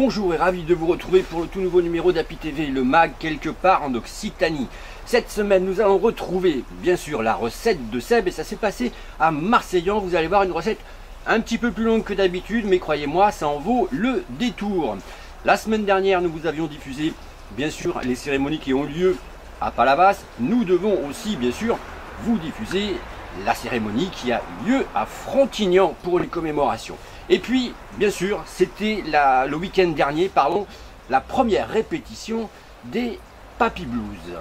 Bonjour et ravi de vous retrouver pour le tout nouveau numéro d'Happy TV, le mag quelque part en Occitanie. Cette semaine, nous allons retrouver bien sûr la recette de Seb et ça s'est passé à Marseillan. Vous allez voir une recette un petit peu plus longue que d'habitude, mais croyez-moi, ça en vaut le détour. La semaine dernière, nous vous avions diffusé bien sûr les cérémonies qui ont lieu à Palavas. Nous devons aussi bien sûr vous diffuser la cérémonie qui a eu lieu à Frontignan pour les commémorations. Et puis, bien sûr, c'était le week-end dernier, la première répétition des Papy Blues.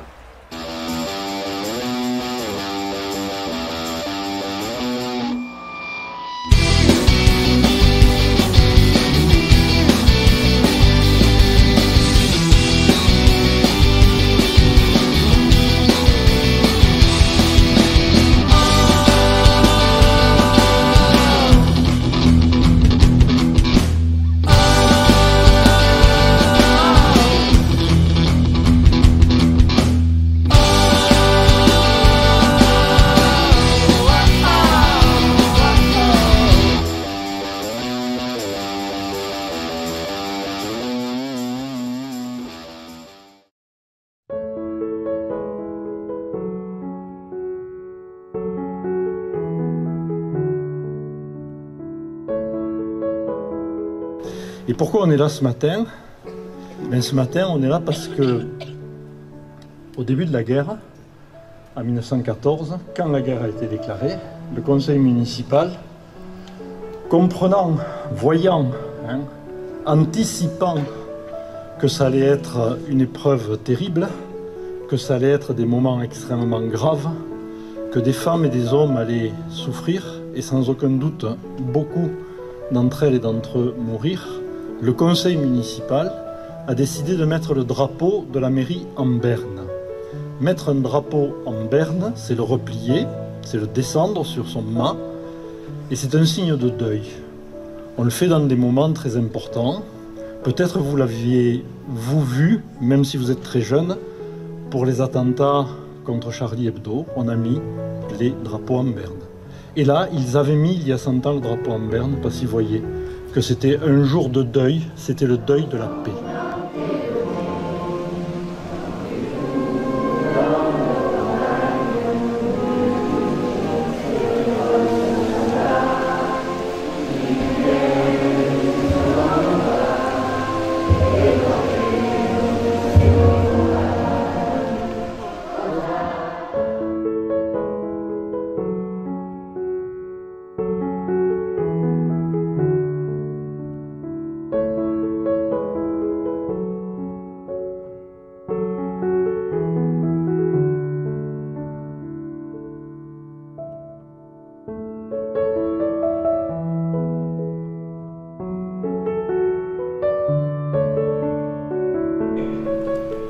Et pourquoi on est là ce matin? Ce matin, on est là parce que, au début de la guerre, en 1914, quand la guerre a été déclarée, le conseil municipal, comprenant, voyant, anticipant que ça allait être une épreuve terrible, que ça allait être des moments extrêmement graves, que des femmes et des hommes allaient souffrir, et sans aucun doute, beaucoup d'entre elles et d'entre eux mourir, le conseil municipal a décidé de mettre le drapeau de la mairie en berne. Mettre un drapeau en berne, c'est le replier, c'est le descendre sur son mât, et c'est un signe de deuil. On le fait dans des moments très importants. Peut-être vous l'aviez vu, même si vous êtes très jeune, pour les attentats contre Charlie Hebdo, on a mis les drapeaux en berne. Et là, ils avaient mis il y a 100 ans le drapeau en berne, parce qu'ils voyaient que c'était un jour de deuil, c'était le deuil de la paix.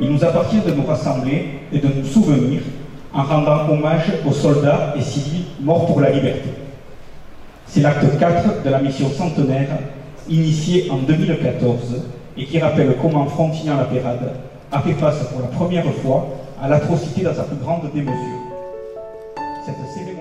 Il nous appartient de nous rassembler et de nous souvenir en rendant hommage aux soldats et civils morts pour la liberté. C'est l'acte 4 de la mission centenaire initiée en 2014 et qui rappelle comment Frontignan-la-Pérade a fait face pour la première fois à l'atrocité dans sa plus grande démesure. Cette cérémonie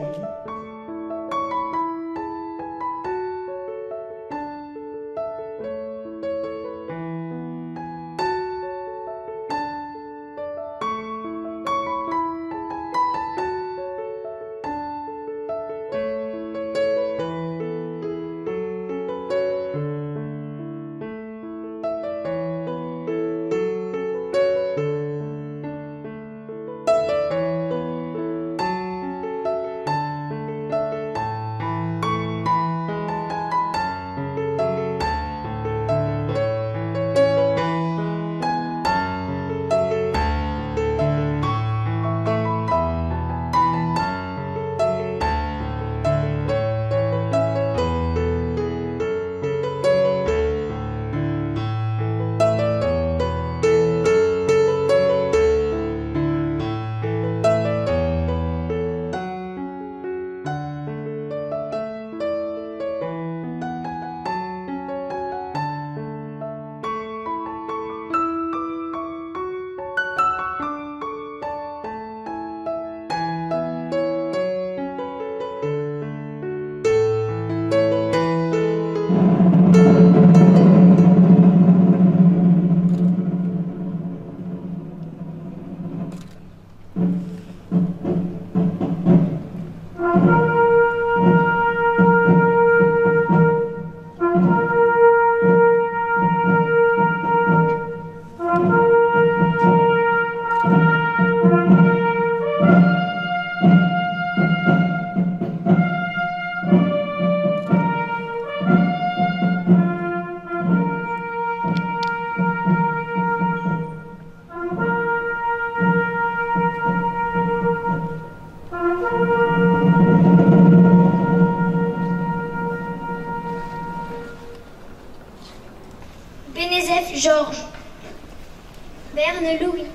Joseph Georges. Verne Louis.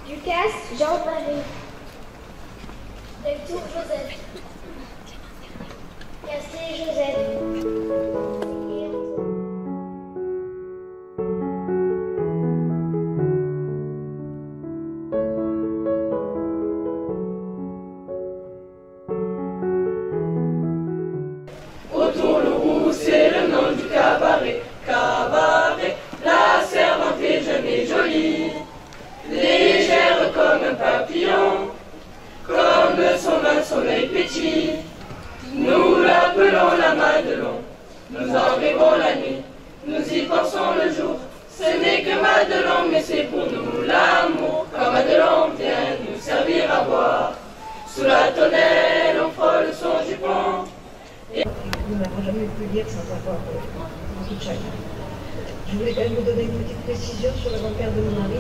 Lucas Jean-Marie. Deltour Joseph. Casté Joseph. Cabaret, la servante est jeune et jolie, légère comme un papillon, comme son œil pétille. Nous l'appelons la Madelon, nous en rêvons la nuit, nous y pensons le jour. Ce n'est que Madelon, mais c'est pour nous l'amour. Quand Madelon vient nous servir à boire, sous la tonnelle on frôle son jupon. Nous n'avons jamais pu lire sans avoir beaucoup de chagrin. Je voulais quand même vous donner une petite précision sur le grand-père de mon mari.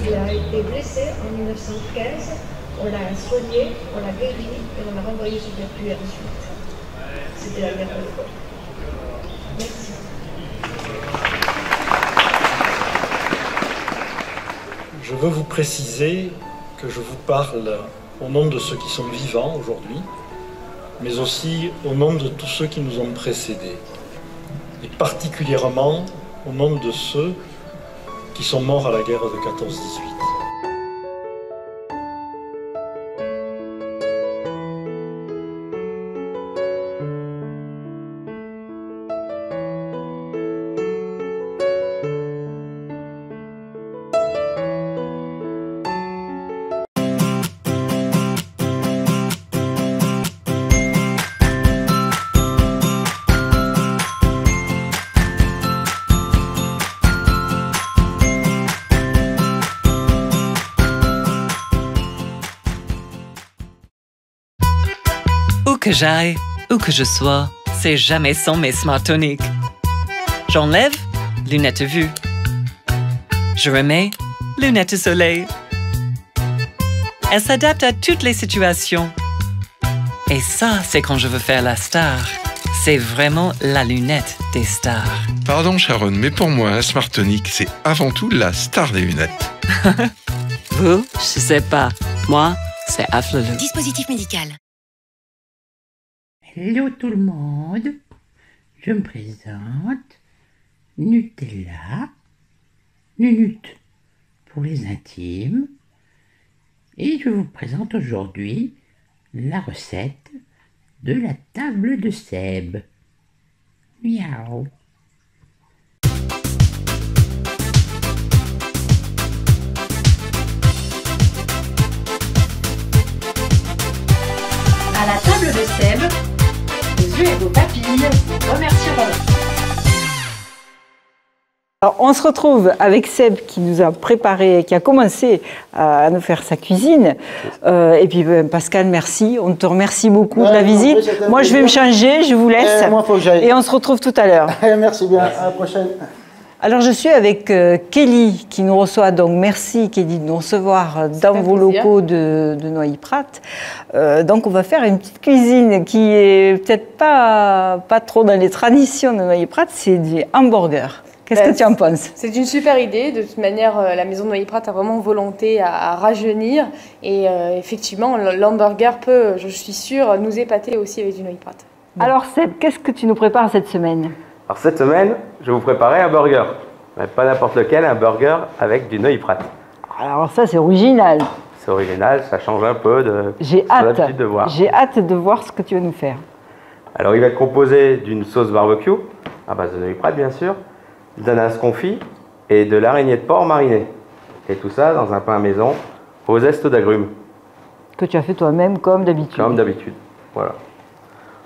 Il a été blessé en 1915, on l'a soigné, on l'a guéri et on l'a renvoyé sur Pertuis ensuite. C'était la guerre de l'époque. Merci. Je veux vous préciser que je vous parle au nom de ceux qui sont vivants aujourd'hui, mais aussi au nom de tous ceux qui nous ont précédés, et particulièrement au nom de ceux qui sont morts à la guerre de 14-18. Où que j'aille, où que je sois, c'est jamais sans mes Smart Tonic. J'enlève, lunettes vue. Je remets, lunettes soleil. Elle s'adapte à toutes les situations. Et ça, c'est quand je veux faire la star. C'est vraiment la lunette des stars. Pardon Sharon, mais pour moi, un Smart Tonic, c'est avant tout la star des lunettes. Vous, je sais pas. Moi, c'est Afflelou. Dispositif médical. Hello tout le monde, je me présente, Nutella, Nunut pour les intimes, et je vous présente aujourd'hui la recette de la table de Seb. Miaou. À la table de Seb, vos yeux et vos papilles vous remercieront. Alors, on se retrouve avec Seb qui nous a préparé, qui a commencé à nous faire sa cuisine. Et puis Pascal, merci. On te remercie beaucoup de la visite. Moi, je vais me changer, je vous laisse. Moi, faut que j'aille. Et on se retrouve tout à l'heure. Merci bien, à la prochaine. Alors, je suis avec Kelly qui nous reçoit. Donc, merci Kelly de nous recevoir dans vos locaux de Noilly-Prat. Donc, on va faire une petite cuisine qui est peut-être pas trop dans les traditions de Noilly-Prat. C'est du hamburger. Qu'est-ce que tu en penses? C'est une super idée. De toute manière, la maison de Noilly-Prat a vraiment volonté à rajeunir. Et effectivement, l'hamburger peut, je suis sûre, nous épater aussi avec du Noilly-Prat. Alors Seb, qu'est-ce que tu nous prépares cette semaine? Alors cette semaine, je vais vous préparer un burger. Mais pas n'importe lequel, un burger avec du Noilly-Prat. Alors ça, c'est original. C'est original, ça change un peu de J'ai hâte de voir. J'ai hâte de voir ce que tu vas nous faire. Alors il va être composé d'une sauce barbecue, à base de Noilly-Prat bien sûr, d'ananas confit et de l'araignée de porc marinée. Et tout ça dans un pain maison au zeste d'agrumes. Que tu as fait toi-même comme d'habitude. Comme d'habitude, voilà.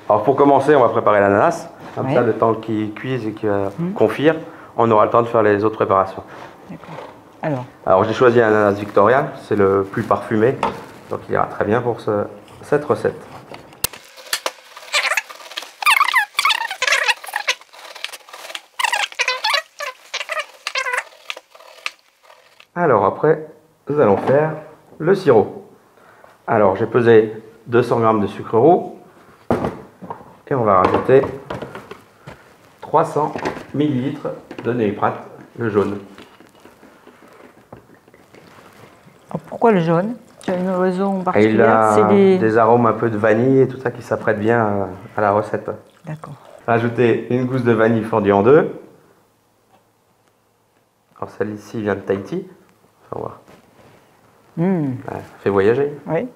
Alors pour commencer, on va préparer l'ananas. Comme ça, le temps qu'il cuise et qu'il va confire, on aura le temps de faire les autres préparations. D'accord. Alors j'ai choisi un ananas Victoria, c'est le plus parfumé, donc il ira très bien pour cette recette. Alors après, nous allons faire le sirop. Alors j'ai pesé 200 g de sucre roux et on va rajouter 300 ml de Neuilly Prat, le jaune. Alors, pourquoi le jaune? Tu as une raison Et particulière? il a C'est les... des arômes un peu de vanille et tout ça qui s'apprête bien à la recette. D'accord. Rajoutez une gousse de vanille fondue en deux. Alors celle-ci vient de Tahiti. On va voir. Ouais, ça fait voyager. Oui.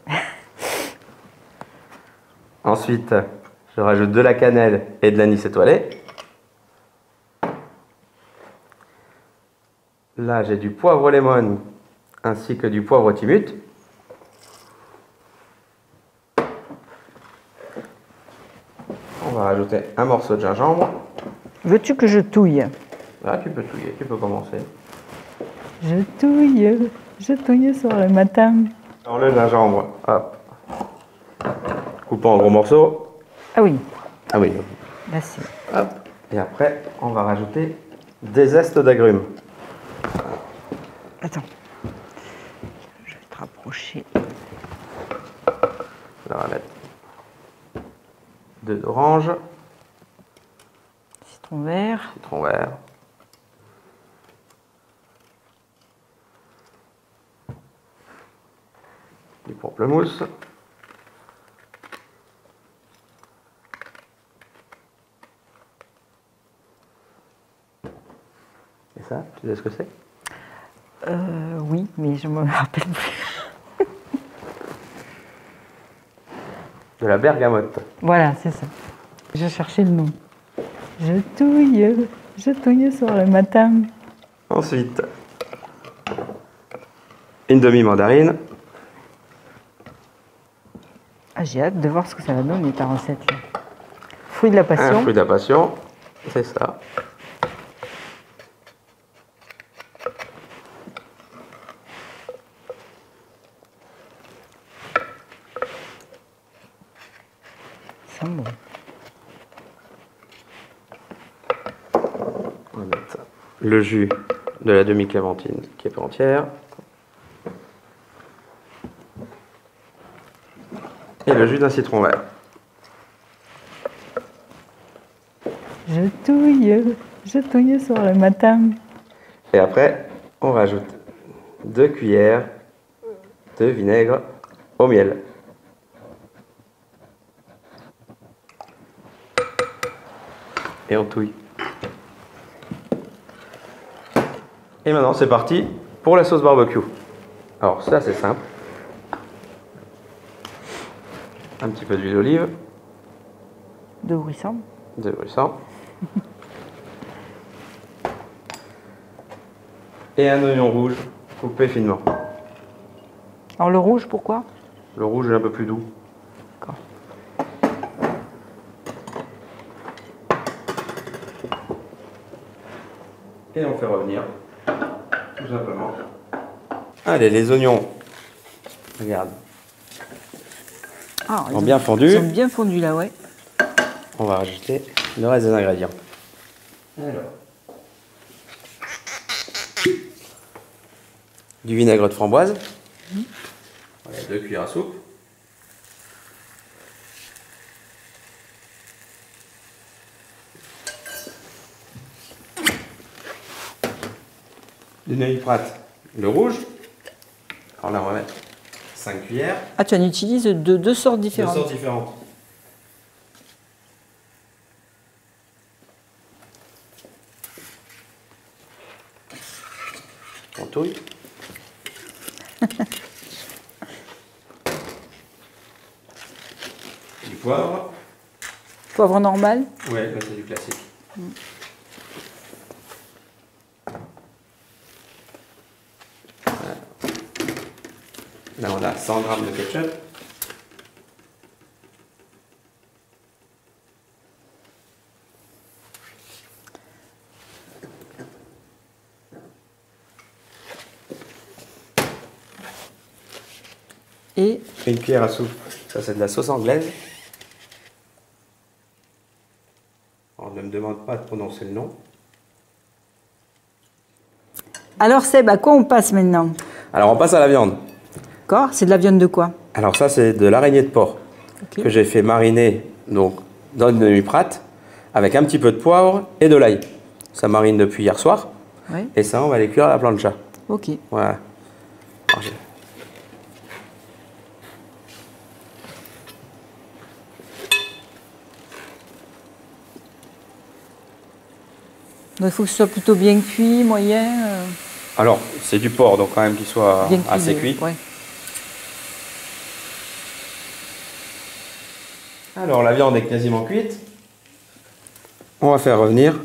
Ensuite, je rajoute de la cannelle et de l'anis étoilé. Là, j'ai du poivre lemon ainsi que du poivre timut. On va rajouter un morceau de gingembre. Veux-tu que je touille? Là, tu peux touiller, tu peux commencer. Je touille sur le matin. Alors le gingembre, hop. Coupant en gros morceaux. Ah oui. Ah oui. Là, c'est... Hop. Et après, on va rajouter des zestes d'agrumes. Attends. Je vais te rapprocher. On va mettre 2 oranges. Citron vert. Citron vert. Du pamplemousse. Et ça, tu sais ce que c'est? Oui, mais je me rappelle plus. De la bergamote. Voilà, c'est ça. Je cherchais le nom. Je touille sur le matin. Ensuite, une demi-mandarine. Ah, j'ai hâte de voir ce que ça va donner ta recette là. Fruit de la passion. Un fruit de la passion, c'est ça. C'est bon. On va mettre le jus de la demi-clémentine qui est pas entière. Et le jus d'un citron vert. Je touille sur le matin. Et après, on rajoute 2 cuillères de vinaigre au miel. Et on touille. Et maintenant, c'est parti pour la sauce barbecue. Alors ça, c'est simple. Un petit peu d'huile d'olive. De bruissant. De bruissant. Et un oignon rouge coupé finement. Alors le rouge, pourquoi? Le rouge est un peu plus doux. D'accord. Et on fait revenir, tout simplement. Allez, les oignons, regarde. Ah, ils ont bien fondu. Ils ont bien fondu là, ouais. On va rajouter le reste des ingrédients. Alors. Du vinaigre de framboise. Voilà, 2 cuillères à soupe. Du Neuilly Prat, le rouge. Alors là, on va mettre 5 cuillères. Ah, tu en utilises de 2 sortes différentes. 2 sortes différentes. On touille. Du poivre. Poivre normal? Ouais, c'est du classique. Voilà. Là, on a 100 g de ketchup. Et une cuillère à soupe. Ça, c'est de la sauce anglaise. On ne me demande pas de prononcer le nom. alors Seb, à quoi on passe maintenant? Alors, on passe à la viande. D'accord, c'est de la viande de quoi? Alors ça, c'est de l'araignée de porc que j'ai fait mariner donc, dans une demi-prate avec un petit peu de poivre et de l'ail. Ça marine depuis hier soir. Ouais. Et ça, on va les cuire à la plancha. Ok. Voilà. Alors, Donc, il faut que ce soit plutôt bien cuit, moyen. Alors, c'est du porc, donc quand même qu'il soit bien assez cuit. Ouais. Alors, la viande est quasiment cuite. On va faire revenir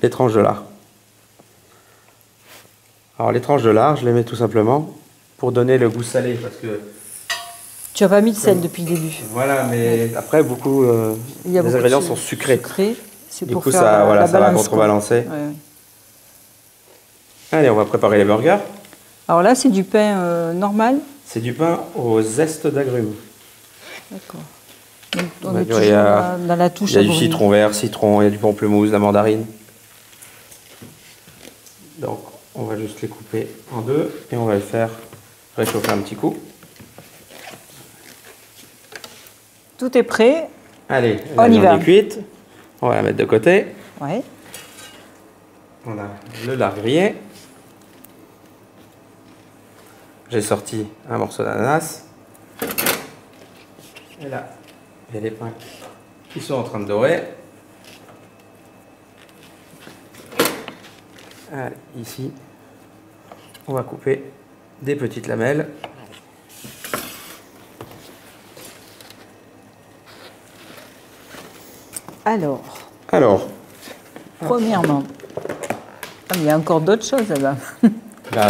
les tranches de lard. Alors, les tranches de lard, je les mets tout simplement pour donner le goût salé, parce que... Tu n'as pas mis de sel depuis le début. Voilà, mais après, beaucoup des ingrédients sont sucrés. Du coup, ça, voilà, ça va contrebalancer. Ouais. Allez, on va préparer les burgers. Alors là, c'est du pain normal. C'est du pain au zeste d'agrumes. D'accord. Donc, on Ouais, est toujours dans la touche. Il y a du agrumes. citron vert, citron, il y a du pamplemousse, de la mandarine. Donc, on va juste les couper en deux et on va les faire réchauffer un petit coup. Tout est prêt. Allez, On la y viande va. est cuite. On va la mettre de côté. Ouais. On a le lard grillé. J'ai sorti un morceau d'ananas. Et là, il y a les pains qui sont en train de dorer. Allez, ici, on va couper des petites lamelles. Alors, premièrement, il y a encore d'autres choses là-bas. Là,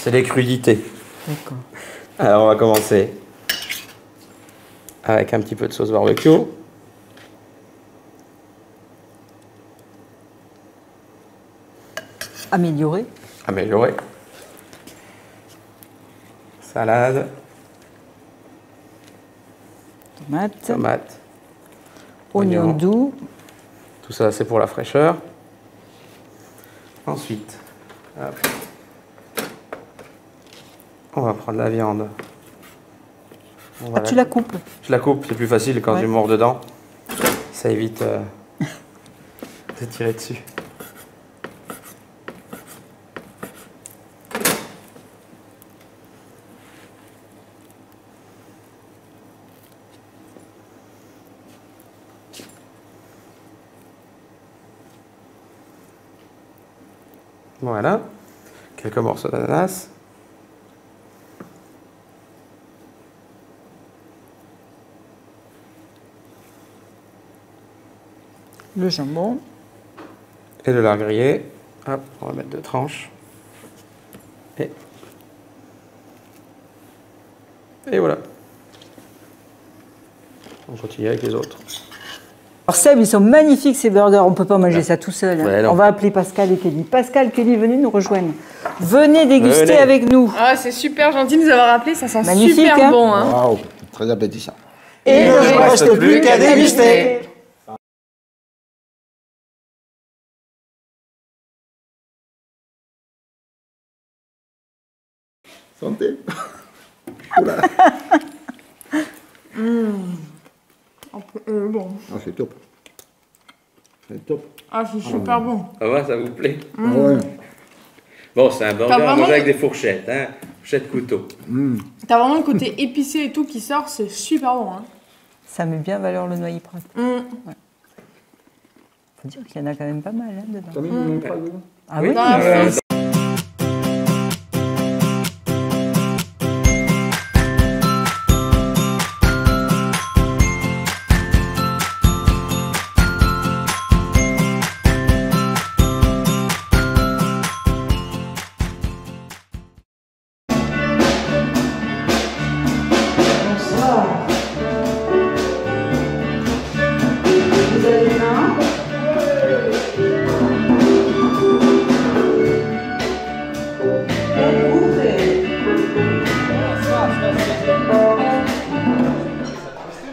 c'est les crudités. D'accord. Alors, on va commencer avec un petit peu de sauce barbecue. Amélioré. Amélioré. Salade. Tomate. Oignon doux. Tout ça, c'est pour la fraîcheur. Ensuite, hop, on va prendre la viande. Tu la coupes? Je la coupe, c'est plus facile quand je mords dedans. Ça évite de tirer dessus. Voilà, quelques morceaux d'ananas. Le jambon. Et le lard grillé. Hop, on va mettre 2 tranches. Et voilà. On continue avec les autres. Alors Seb, ils sont magnifiques ces burgers, on ne peut pas manger ça tout seul. Ouais, on va appeler Pascal et Kelly. Pascal, Kelly, venez nous rejoindre. Venez déguster avec nous. Ah, c'est super gentil de nous avoir appelés, ça sent magnifique, super hein. bon. Hein. Waouh, très appétissant. Et il ne reste plus qu'à déguster. Santé. Bon. Ah, c'est top. C'est top. Ah, c'est super bon. Ça va, ça vous plaît? Ouais. Bon, c'est un burger à manger avec des fourchettes, hein? Fourchettes couteau. T'as vraiment le côté épicé et tout qui sort, c'est super bon. Hein. Ça met bien en valeur le noyer prat. Ouais. Faut dire qu'il y en a quand même pas mal hein, dedans. T'as mis le noyer prat dedans? Ah oui,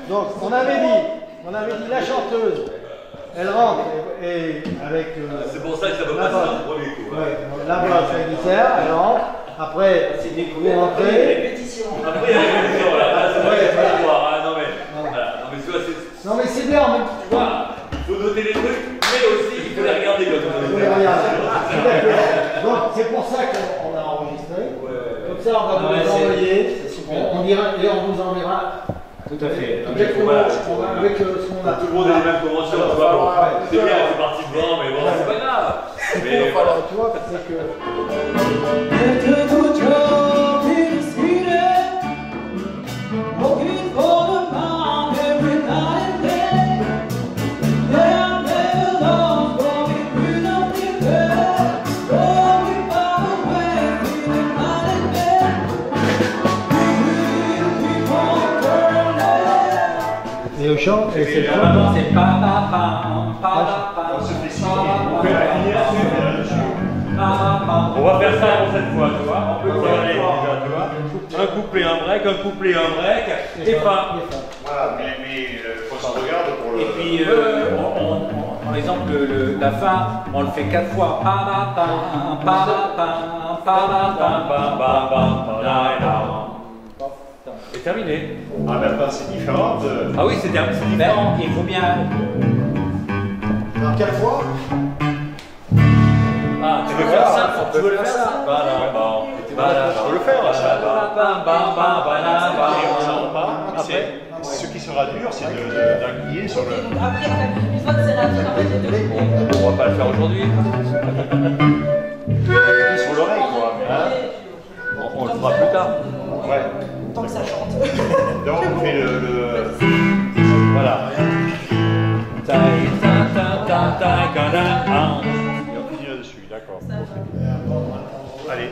Donc, on avait dit la chanteuse, elle rentre et avec. C'est pour ça que ça peut passer dans le premier coup. Ouais, la boîte sanitaire, elle rentre. Après, vous rentrez. Après, il y a la répétition, voilà. Là, c'est vrai, il faut voir. Non, mais, voilà. Non, mais tu vois, c'est. Non, mais c'est bien, mais tu vois, il faut noter les trucs. filmer aussi, il faut les regarder quand même. Il faut les regarder. Donc c'est pour ça qu'on a enregistré. Comme ça on va vous les envoyer. On dira et on vous enverra. Tout à fait. Avec ce qu'on a. Tout le monde a les mêmes conventions. C'est bien, c'est parti devant, mais bon, c'est pas grave. Mais voilà. Tu vois, c'est que. Et au chant, et c'est c'est on va faire ça pour cette fois, tu vois. On peut faire déjà, tu vois. Un couplet, un break, un couplet, un break, et pas. Voilà, mais il faut se regarder pour le. Et puis, par exemple, la fin, on le fait 4 fois. C'est terminé. Ah ben c'est différent de... Ah oui, c'est différent. Il faut bien... Alors, 4 fois. Ah, tu veux faire ça? Tu veux le faire ça? Voilà, bon. Je peux le faire, ça. C'est ce qui sera dur, c'est d'appuyer sur le... On va pas le faire aujourd'hui. Sur l'oreille, quoi. On le fera plus tard. Ouais. Tant que ça chante. Donc on fait le... Voilà. Et on finit là-dessus, d'accord. Allez.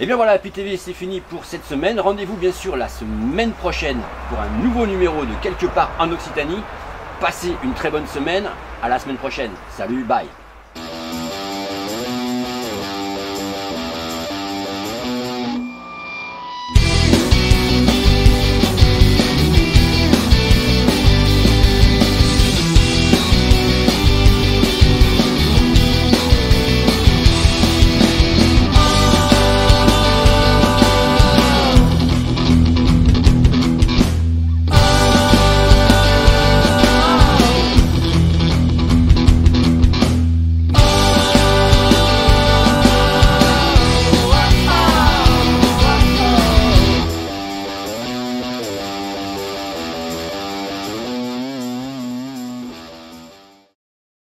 Et bien voilà, Happy TV, c'est fini pour cette semaine. Rendez-vous bien sûr la semaine prochaine pour un nouveau numéro de Quelque part en Occitanie. Passez une très bonne semaine. À la semaine prochaine. Salut, bye.